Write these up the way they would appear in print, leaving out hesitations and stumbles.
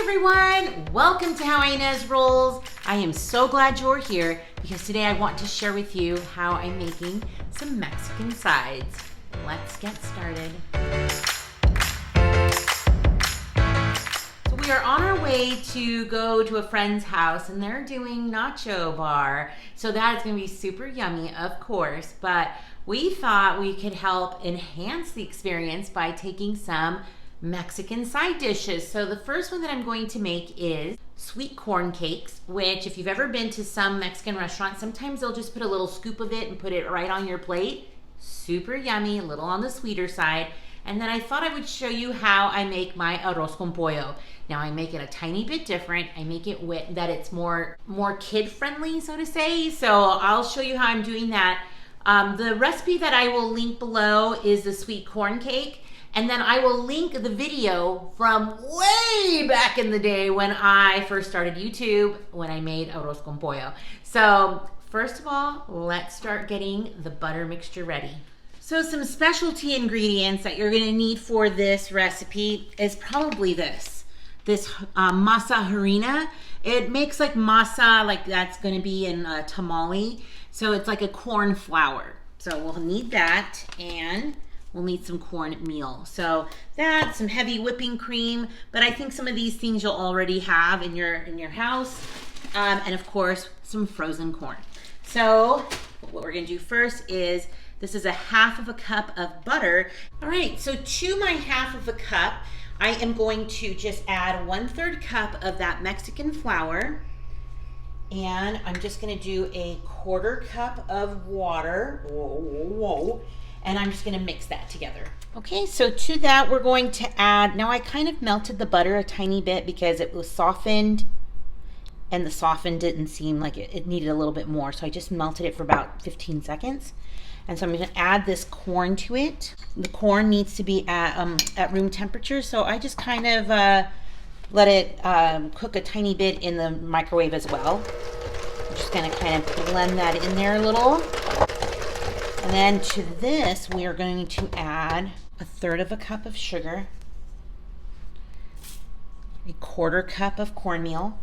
everyone, welcome to How Ines Rolls. I am so glad you're here because today I want to share with you how I'm making some Mexican sides. Let's get started. So we are on our way to go to a friend's house and they're doing nacho bar. So that is going to be super yummy, of course, but we thought we could help enhance the experience by taking some Mexican side dishes. So the first one that I'm going to make is sweet corn cakes, which if you've ever been to some Mexican restaurant, sometimes they'll just put a little scoop of it and put it right on your plate. Super yummy, a little on the sweeter side. And then I thought I would show you how I make my arroz con pollo. Now I make it a tiny bit different. I make it with that it's more kid friendly, so to say. So I'll show you how I'm doing that. The recipe that I will link below is the sweet corn cake. And then I will link the video from way back in the day when I first started YouTube, when I made arroz con pollo. So first of all, let's start getting the butter mixture ready. So some specialty ingredients that you're gonna need for this recipe is probably this masa harina. It makes like masa, like that's gonna be in a tamale. So it's like a corn flour. So we'll need that, and we'll need some cornmeal. So that's some heavy whipping cream, but I think some of these things you'll already have in your house. And of course, some frozen corn. So what we're gonna do first is, this is a half of a cup of butter. All right, so to my half of a cup, I am going to just add 1/3 cup of that Mexican flour. And I'm just gonna do a 1/4 cup of water. Whoa. And I'm just gonna mix that together. Okay, so to that we're going to add, now I kind of melted the butter a tiny bit because it was softened, and the softened didn't seem like it needed a little bit more, so I just melted it for about 15 seconds. And so I'm gonna add this corn to it. The corn needs to be at room temperature, so I just kind of let it cook a tiny bit in the microwave as well. I'm just gonna kind of blend that in there a little. And then to this, we are going to add 1/3 of a cup of sugar, 1/4 cup of cornmeal,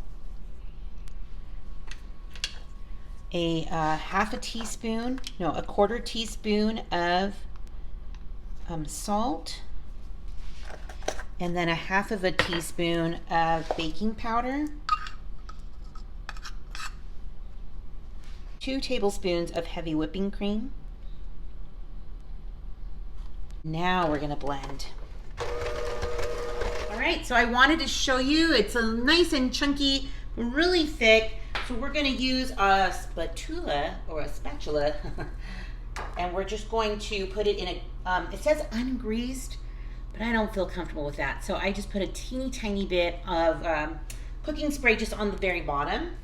a 1/4 teaspoon of salt, and then 1/2 teaspoon of baking powder, 2 tablespoons of heavy whipping cream. Now we're gonna blend. All right, so I wanted to show you, it's a nice and chunky, really thick. So we're gonna use a spatula, and we're just going to put it in a, it says ungreased, but I don't feel comfortable with that. So I just put a teeny tiny bit of cooking spray just on the very bottom.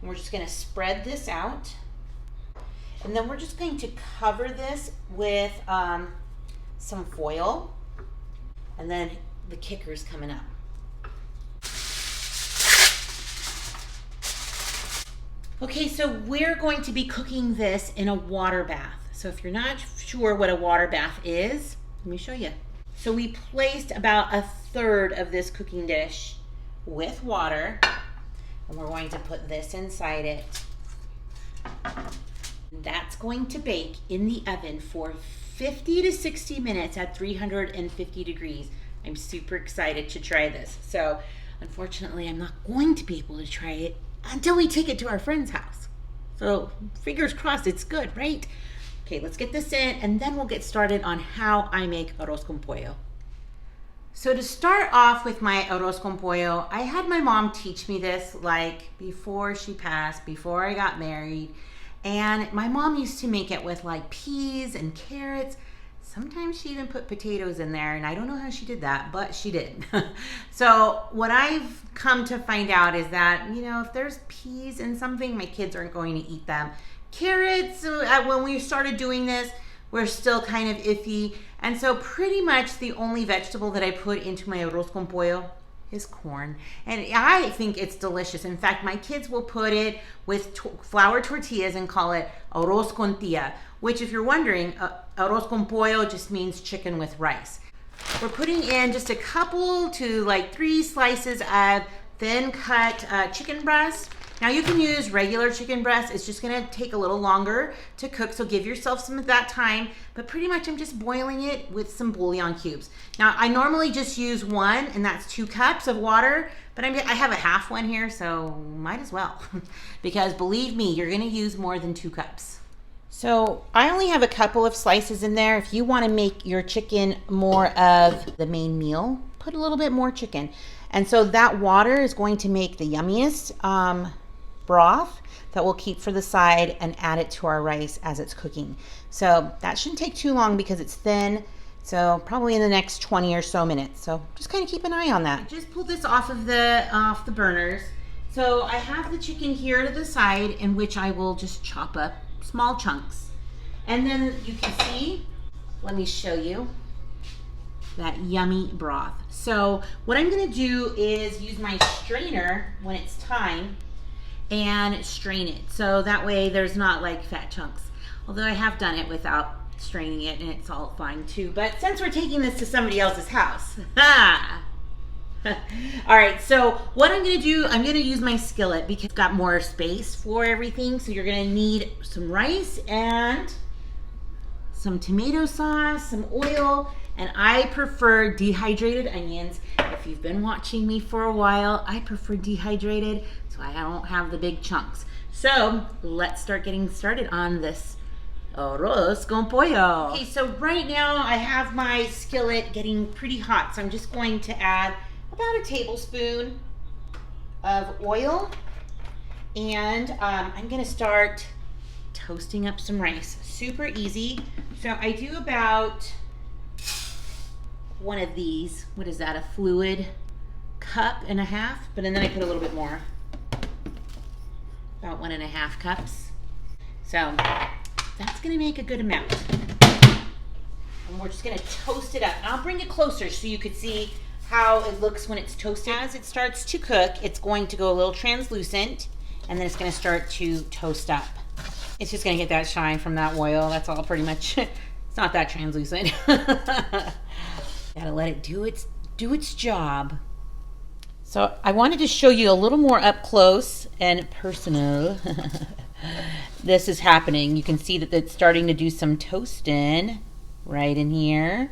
And we're just gonna spread this out. And then we're just going to cover this with some foil, and then the kicker's coming up. Okay, so we're going to be cooking this in a water bath. So if you're not sure what a water bath is, let me show you. So we placed about 1/3 of this cooking dish with water, and we're going to put this inside it. That's going to bake in the oven for 50 to 60 minutes at 350 degrees. I'm super excited to try this. So unfortunately, I'm not going to be able to try it until we take it to our friend's house. So fingers crossed it's good, right? Okay, let's get this in, and then we'll get started on how I make arroz con pollo. So to start off with my arroz con pollo, I had my mom teach me this like before she passed, before I got married. And my mom used to make it with like peas and carrots. Sometimes she even put potatoes in there, and I don't know how she did that, but she did. So what I've come to find out is that, you know, if there's peas in something, my kids aren't going to eat them. Carrots, when we started doing this, we're still kind of iffy. And so pretty much the only vegetable that I put into my arroz con pollo is corn, and I think it's delicious. In fact, my kids will put it with flour tortillas and call it arroz con tía, which, if you're wondering, arroz con pollo just means chicken with rice. We're putting in just a couple to like 3 slices of thin cut chicken breast. Now you can use regular chicken breast. It's just gonna take a little longer to cook, so give yourself some of that time. But pretty much I'm just boiling it with some bouillon cubes. Now I normally just use 1, and that's 2 cups of water, but I have a half one here, so might as well. Because believe me, you're gonna use more than 2 cups. So I only have a couple of slices in there. If you wanna make your chicken more of the main meal, put a little bit more chicken. And so that water is going to make the yummiest broth that we'll keep for the side and add it to our rice as it's cooking. So that shouldn't take too long because it's thin. So probably in the next 20 or so minutes. So just kind of keep an eye on that. Just pull this off the burners. So I have the chicken here to the side, in which I will just chop up small chunks. And then you can see, let me show you that yummy broth. So what I'm gonna do is use my strainer when it's time and strain it. So that way there's not like fat chunks. Although I have done it without straining it and it's all fine too. But since we're taking this to somebody else's house, all right, so what I'm gonna do, I'm gonna use my skillet because it's got more space for everything. So you're gonna need some rice and some tomato sauce, some oil, and I prefer dehydrated onions. If you've been watching me for a while, I prefer dehydrated, so I don't have the big chunks. So let's start getting started on this arroz con pollo. Okay, so right now I have my skillet getting pretty hot, so I'm just going to add about a tablespoon of oil, and I'm gonna start toasting up some rice. Super easy. So I do about one of these, what is that, a fluid cup and a half, but and then I put a little bit more, about 1.5 cups. So that's gonna make a good amount. And we're just gonna toast it up. And I'll bring it closer so you could see how it looks when it's toasted. As it starts to cook, it's going to go a little translucent, and then it's gonna start to toast up. It's just gonna get that shine from that oil, that's all pretty much. It's not that translucent. Gotta let it do its job. So I wanted to show you a little more up close and personal. This is happening. You can see that it's starting to do some toasting right in here.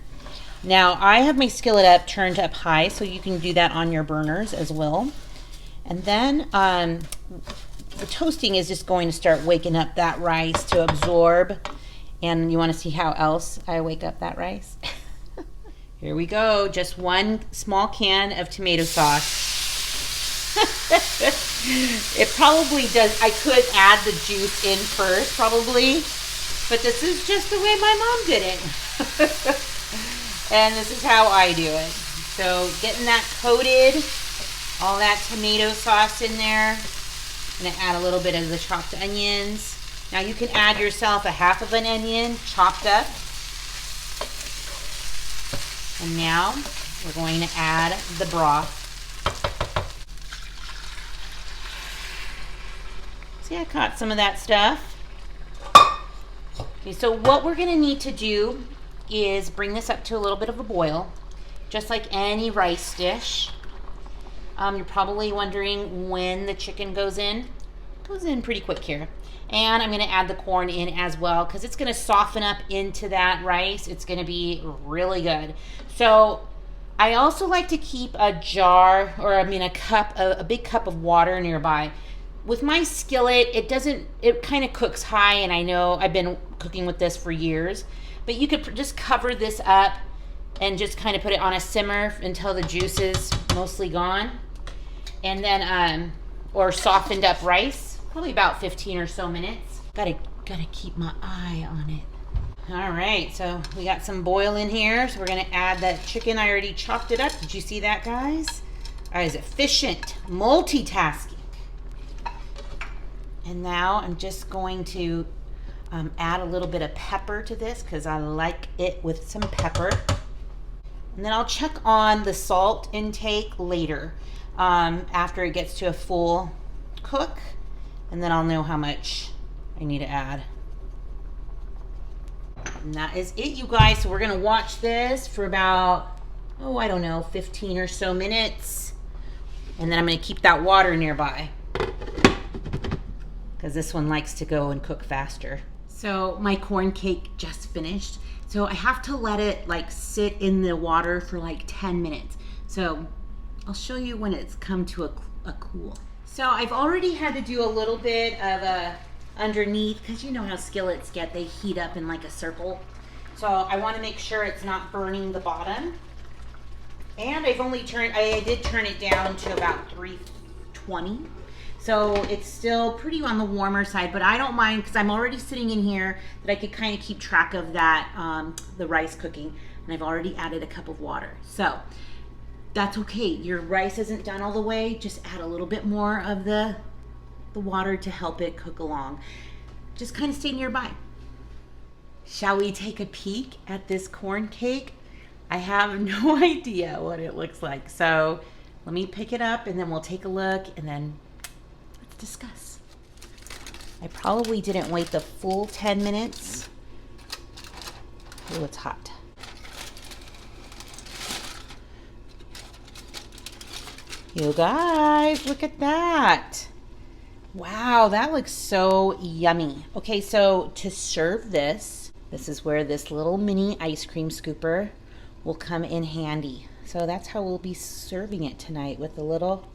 Now I have my skillet turned up high, so you can do that on your burners as well. And then the toasting is just going to start waking up that rice to absorb. And you want to see how else I wake up that rice? Here we go, just 1 small can of tomato sauce. It probably does, I could add the juice in first probably, but this is just the way my mom did it. And this is how I do it. So getting that coated, all that tomato sauce in there. I'm gonna add a little bit of the chopped onions. Now you can add yourself a half of an onion chopped up. And now we're going to add the broth. See, I caught some of that stuff. Okay, so what we're gonna need to do is bring this up to a little bit of a boil, just like any rice dish. You're probably wondering when the chicken goes in. It goes in pretty quick here. And I'm gonna add the corn in as well because it's gonna soften up into that rice. It's gonna be really good. So I also like to keep a jar, or a cup, a big cup of water nearby. With my skillet, it kind of cooks high, and I know I've been cooking with this for years, but you could just cover this up and just kind of put it on a simmer until the juice is mostly gone. And then, or softened up rice, probably about 15 or so minutes. Gotta keep my eye on it. All right, so we got some boil in here. So we're gonna add that chicken. I already chopped it up. Did you see that, guys? I was efficient, multitasking. And now I'm just going to add a little bit of pepper to this because I like it with some pepper. And then I'll check on the salt intake later after it gets to a full cook. And then I'll know how much I need to add. And that is it, you guys. So we're gonna watch this for about oh, I don't know, 15 or so minutes. And then I'm gonna keep that water nearby because this one likes to go and cook faster. So my corn cake just finished. So I have to let it like sit in the water for like 10 minutes. So I'll show you when it's come to a cool. So I've already had to do a little bit of a underneath, because you know how skillets get, they heat up in like a circle. So I want to make sure it's not burning the bottom. And I did turn it down to about 320. So it's still pretty on the warmer side, but I don't mind because I'm already sitting in here that I could kind of keep track of that, the rice cooking. And I've already added a cup of water. So that's okay. Your rice isn't done all the way. Just add a little bit more of the water to help it cook along. Just kind of stay nearby. Shall we take a peek at this corn cake? I have no idea what it looks like. So let me pick it up and then we'll take a look and then let's discuss. I probably didn't wait the full 10 minutes. Oh, it's hot. You guys, look at that. Wow, that looks so yummy. Okay, so to serve this is where this little mini ice cream scooper will come in handy. So that's how we'll be serving it tonight, with a little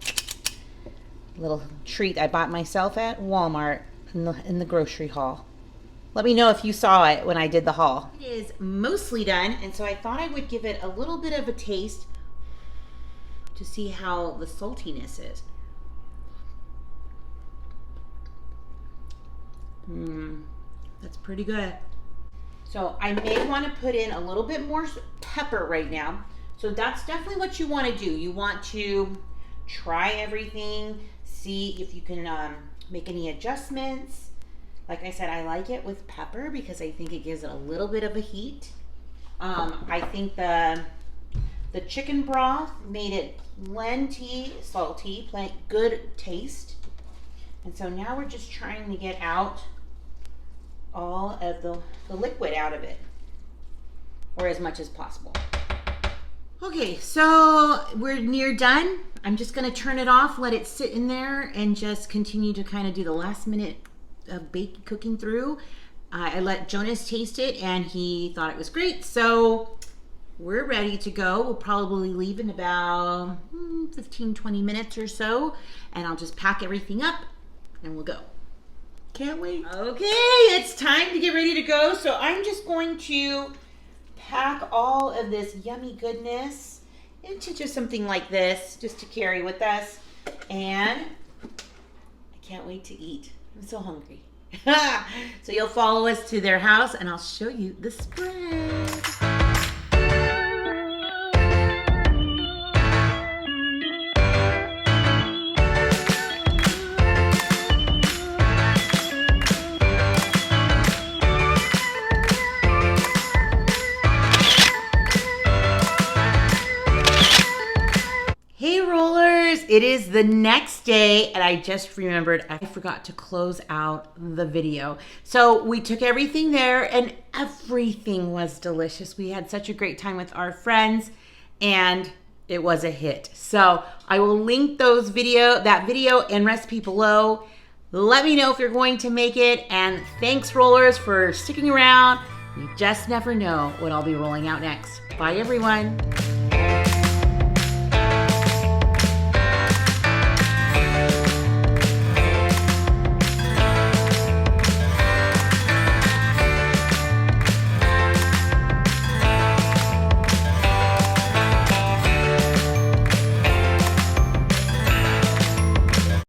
treat I bought myself at Walmart in the grocery haul. Let me know if you saw it when I did the haul. It is mostly done, and so I thought I would give it a little bit of a taste to see how the saltiness is. That's pretty good. So I may want to put in a little bit more pepper right now. So that's definitely what you want to do. You want to try everything, see if you can make any adjustments. Like I said, I like it with pepper because I think it gives it a little bit of a heat. I think the chicken broth made it plenty salty, good taste. And so now we're just trying to get out all of the liquid out of it, or as much as possible. Okay, so we're near done. I'm just gonna turn it off, let it sit in there, and just continue to kind of do the last minute of cooking through. I let Jonas taste it and he thought it was great, so we're ready to go. We'll probably leave in about 15-20 minutes or so, and I'll just pack everything up and we'll go. Can't wait. Okay, it's time to get ready to go. So I'm just going to pack all of this yummy goodness into just something like this, just to carry with us. And I can't wait to eat. I'm so hungry. So you'll follow us to their house and I'll show you the spread. It is the next day and I just remembered I forgot to close out the video. So we took everything there and everything was delicious. We had such a great time with our friends and it was a hit. So I will link that video and recipe below. Let me know if you're going to make it, and thanks rollers for sticking around. You just never know what I'll be rolling out next. Bye everyone.